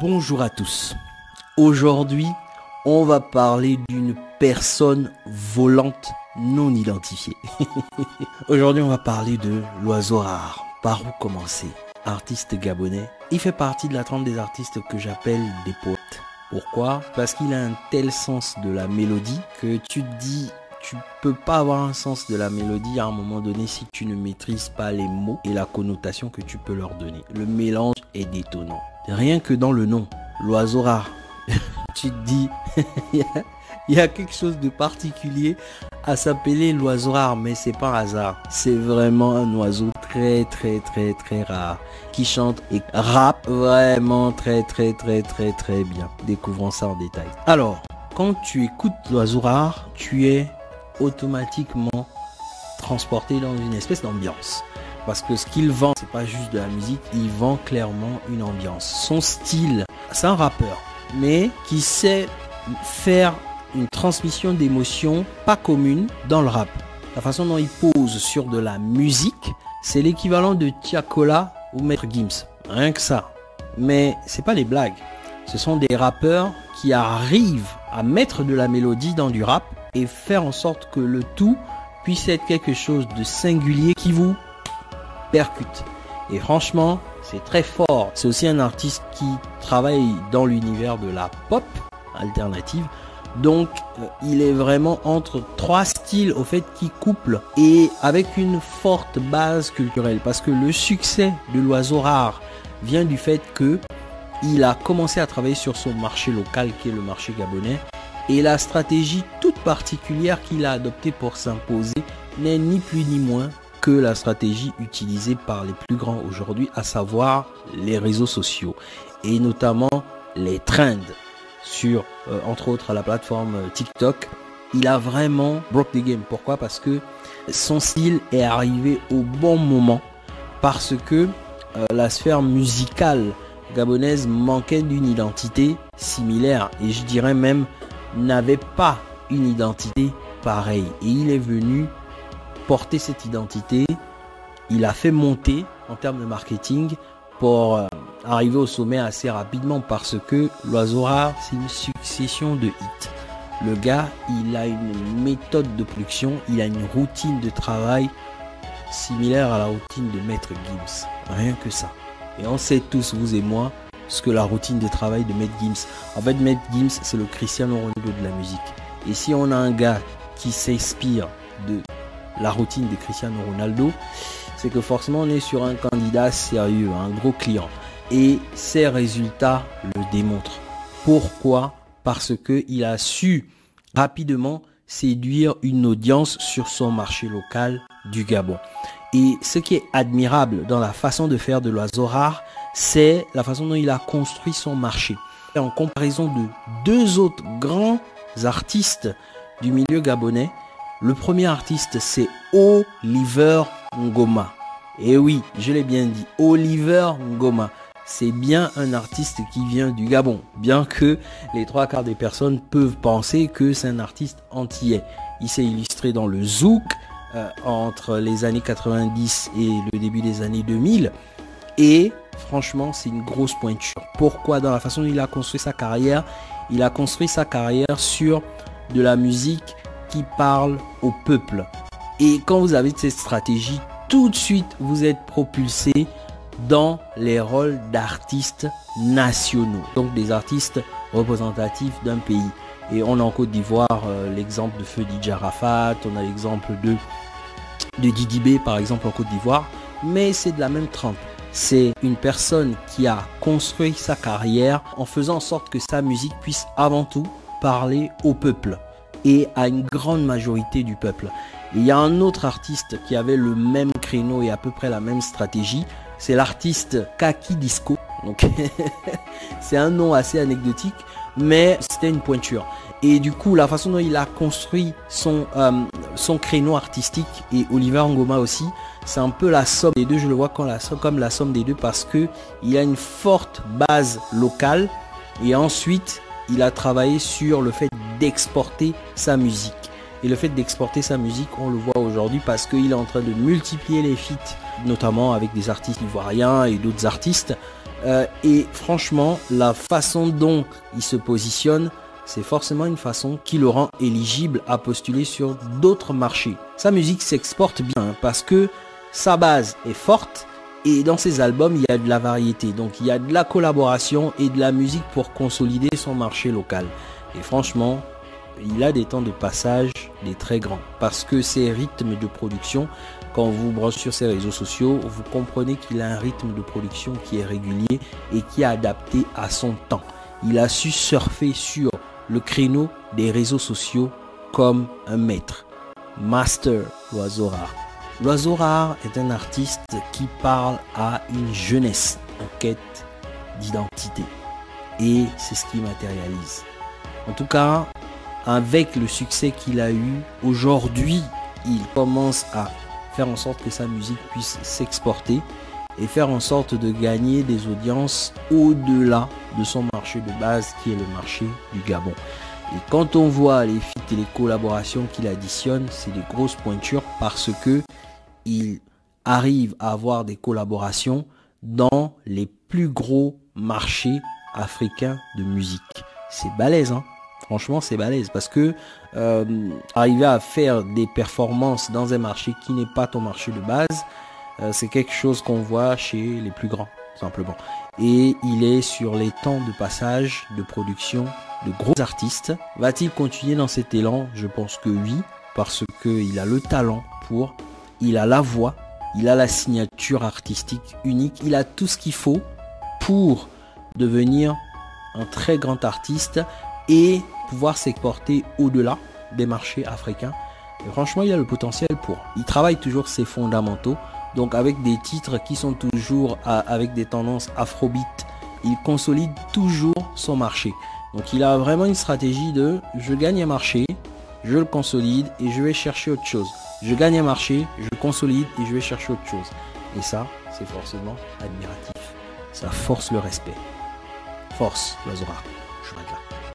Bonjour à tous. Aujourd'hui, on va parler d'une personne volante non identifiée. Aujourd'hui, on va parler de l'oiseau rare. Par où commencer? Artiste gabonais. Il fait partie de la trempe des artistes que j'appelle des poètes. Pourquoi? Parce qu'il a un tel sens de la mélodie que tu te dis, tu peux pas avoir un sens de la mélodie à un moment donné si tu ne maîtrises pas les mots et la connotation que tu peux leur donner. Le mélange est détonnant. Rien que dans le nom, l'oiseau rare, tu te dis, il y a quelque chose de particulier à s'appeler l'oiseau rare, mais c'est pas un hasard. C'est vraiment un oiseau très rare qui chante et rappe vraiment très bien. Découvrons ça en détail. Alors, quand tu écoutes l'oiseau rare, tu es automatiquement transporté dans une espèce d'ambiance. Parce que ce qu'il vend, c'est pas juste de la musique, il vend clairement une ambiance. Son style, c'est un rappeur, mais qui sait faire une transmission d'émotions pas commune dans le rap. La façon dont il pose sur de la musique, c'est l'équivalent de Tiakola ou Maître Gims. Rien que ça. Mais c'est pas des blagues. Ce sont des rappeurs qui arrivent à mettre de la mélodie dans du rap et faire en sorte que le tout puisse être quelque chose de singulier qui vous percute. Et franchement, c'est très fort. C'est aussi un artiste qui travaille dans l'univers de la pop alternative. Donc, il est vraiment entre trois styles au fait qui couplent et avec une forte base culturelle. Parce que le succès de l'oiseau rare vient du fait que il a commencé à travailler sur son marché local qui est le marché gabonais. Et la stratégie toute particulière qu'il a adoptée pour s'imposer n'est ni plus ni moins que la stratégie utilisée par les plus grands aujourd'hui, à savoir les réseaux sociaux et notamment les trends sur, entre autres, la plateforme TikTok. Il a vraiment broke the game. Pourquoi? Parce que son style est arrivé au bon moment, parce que la sphère musicale gabonaise manquait d'une identité similaire et je dirais même n'avait pas une identité pareille. Et il est venu porter cette identité, il a fait monter en termes de marketing pour arriver au sommet assez rapidement parce que l'oiseau rare, c'est une succession de hits. Le gars, il a une méthode de production, il a une routine de travail similaire à la routine de Maître Gims. Rien que ça. Et on sait tous, vous et moi, ce que la routine de travail de Maître Gims. En fait, Maître Gims, c'est le Cristiano Ronaldo de la musique. Et si on a un gars qui s'inspire de la routine de Cristiano Ronaldo, c'est que forcément on est sur un candidat sérieux, un gros client. Et ses résultats le démontrent. Pourquoi? Parce que il a su rapidement séduire une audience sur son marché local du Gabon. Et ce qui est admirable dans la façon de faire de l'oiseau rare, c'est la façon dont il a construit son marché. Et en comparaison de deux autres grands artistes du milieu gabonais, le premier artiste, c'est Oliver Ngoma. Et oui, je l'ai bien dit, Oliver Ngoma. C'est bien un artiste qui vient du Gabon. Bien que les trois quarts des personnes peuvent penser que c'est un artiste antillais. Il s'est illustré dans le zouk entre les années 90 et le début des années 2000. Et franchement, c'est une grosse pointure. Pourquoi? Dans la façon dont il a construit sa carrière, il a construit sa carrière sur de la musique qui parle au peuple. Et quand vous avez cette stratégie, tout de suite vous êtes propulsé dans les rôles d'artistes nationaux, donc des artistes représentatifs d'un pays. Et on a en Côte d'Ivoire l'exemple de Feu DJ Arafat, on a l'exemple de Didi B par exemple en Côte d'Ivoire, mais c'est de la même trempe. C'est une personne qui a construit sa carrière en faisant en sorte que sa musique puisse avant tout parler au peuple et à une grande majorité du peuple. Et il y a un autre artiste qui avait le même créneau et à peu près la même stratégie, c'est l'artiste Kaki Disco. Donc c'est un nom assez anecdotique, mais c'était une pointure. Et du coup, la façon dont il a construit son créneau artistique, et Oliver Ngoma aussi, c'est un peu la somme des deux. Je le vois comme la somme des deux parce que il a une forte base locale et ensuite il a travaillé sur le fait d'exporter sa musique. Et le fait d'exporter sa musique, on le voit aujourd'hui parce qu'il est en train de multiplier les feats, notamment avec des artistes ivoiriens et d'autres artistes. Et franchement, la façon dont il se positionne, c'est forcément une façon qui le rend éligible à postuler sur d'autres marchés. Sa musique s'exporte bien hein, parce que sa base est forte et dans ses albums, il y a de la variété. Donc, il y a de la collaboration et de la musique pour consolider son marché local. Et franchement, il a des temps de passage des très grands parce que ses rythmes de production, quand vous branchez sur ses réseaux sociaux, vous comprenez qu'il a un rythme de production qui est régulier et qui est adapté à son temps. Il a su surfer sur le créneau des réseaux sociaux comme un maître. Master L'Oiseau Rare. L'Oiseau Rare est un artiste qui parle à une jeunesse en quête d'identité. Et c'est ce qui matérialise. En tout cas, avec le succès qu'il a eu, aujourd'hui, il commence à faire en sorte que sa musique puisse s'exporter et faire en sorte de gagner des audiences au-delà de son marché de base qui est le marché du Gabon. Et quand on voit les feats et les collaborations qu'il additionne, c'est des grosses pointures parce que il arrive à avoir des collaborations dans les plus gros marchés africains de musique. C'est balèze, hein. Franchement, c'est balèze parce que arriver à faire des performances dans un marché qui n'est pas ton marché de base, c'est quelque chose qu'on voit chez les plus grands, simplement. Et il est sur les temps de passage, de production de gros artistes. Va-t-il continuer dans cet élan? Je pense que oui, parce qu'il a le talent pour, il a la voix, il a la signature artistique unique, il a tout ce qu'il faut pour devenir un très grand artiste et pouvoir s'exporter au-delà des marchés africains. Et franchement, il a le potentiel pour. Il travaille toujours ses fondamentaux. Donc avec des titres qui sont toujours avec des tendances afrobeat, il consolide toujours son marché. Donc il a vraiment une stratégie de je gagne un marché, je le consolide et je vais chercher autre chose. Je gagne un marché, je consolide et je vais chercher autre chose. Et ça, c'est forcément admiratif. Ça force le respect. Force, L'Oiseau Rare. Je m'arrête là.